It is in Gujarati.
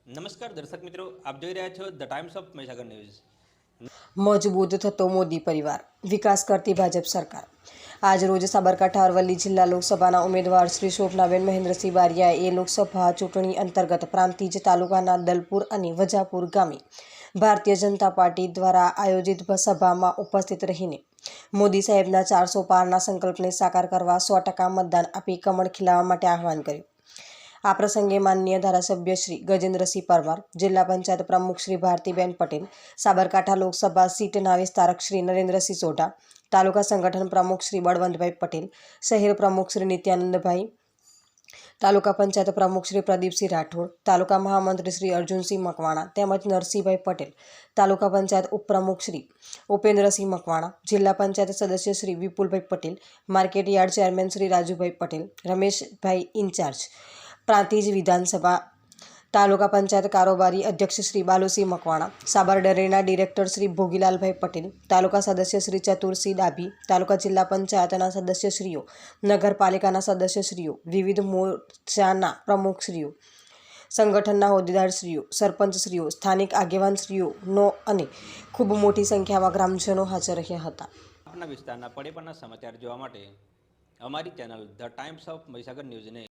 નમસ્કાર દર્શક મિત્રો, આપ જોઈ રહ્યા છો the Times of Mahisagar news. મજબૂત થતો મોદી પરિવાર, વિકાસ કરતી ભાજપ સરકાર। આજ રોજ સાબરકાંઠા અરવલ્લી જિલ્લા લોકસભાના ઉમેદવાર શ્રી શોભનાબેન મહેન્દ્રસિંહ બારિયાએ લોકસભા ચૂંટણી અંતર્ગત પ્રાંતિજ તાલુકાના દલપુર અને વજાપુર ગામે ભારતીય જનતા પાર્ટી દ્વારા આયોજિત સભામાં ઉપસ્થિત રહીને મોદી સાહેબના 400 પારના સંકલ્પને સાકાર કરવા 100% મતદાન આપી કમળ ખીલાવવા માટે આહવાન કર્યું। આ પ્રસંગે માનનીય ધારાસભ્ય શ્રી ગજેન્દ્રસિંહ પરમાર, જિલ્લા પંચાયત પ્રમુખ શ્રી ભારતીબેન પટેલ, સાબરકાંઠા લોકસભા સીટના વિસ્તારક શ્રી નરેન્દ્રસિંહ સોઢા, તાલુકા સંગઠન પ્રમુખ શ્રી બળવંતભાઈ પટેલ, શહેર પ્રમુખ શ્રી નિત્યાનંદભાઈ, તાલુકા પંચાયત પ્રમુખ શ્રી પ્રદીપસિંહ રાઠોડ, તાલુકા મહામંત્રી શ્રી અર્જુનસિંહ મકવાણા તેમજ નરસિંહભાઈ પટેલ, તાલુકા પંચાયત ઉપપ્રમુખ શ્રી ઉપેન્દ્રસિંહ મકવાણા, જિલ્લા પંચાયત સદસ્ય Shri Vipulbhai Patel, market yard chairman Shri Rajubhai Patel, Rameshbhai in-charge Prantij Vidhan Sabha, taluka panchayat કારોબારી અધ્યક્ષ શ્રી બાલુસિંહ મકવાણા, સાબર ડેરીના ડિરેક્ટર શ્રી ભોગીલાલભાઈ પટેલ, તાલુકા સદસ્ય શ્રી ચતુરસિંહ ડાભી, તાલુકા જિલ્લા પંચાયતના સદસ્યશ્રીઓ, નગરપાલિકાના સદસ્યશ્રીઓ, વિવિધ મોરચાના પ્રમુખશ્રીઓ, સંગઠનના હોદ્દેદારશ્રીઓ, સરપંચશ્રીઓ, સ્થાનિક આગેવાનશ્રીઓનો અને ખૂબ મોટી સંખ્યામાં ગ્રામજનો હાજર રહ્યા હતા। આપના વિસ્તારના પડે પણના સમાચાર જોવા માટે અમારી channel the Times of Mahisagar ન્યૂઝને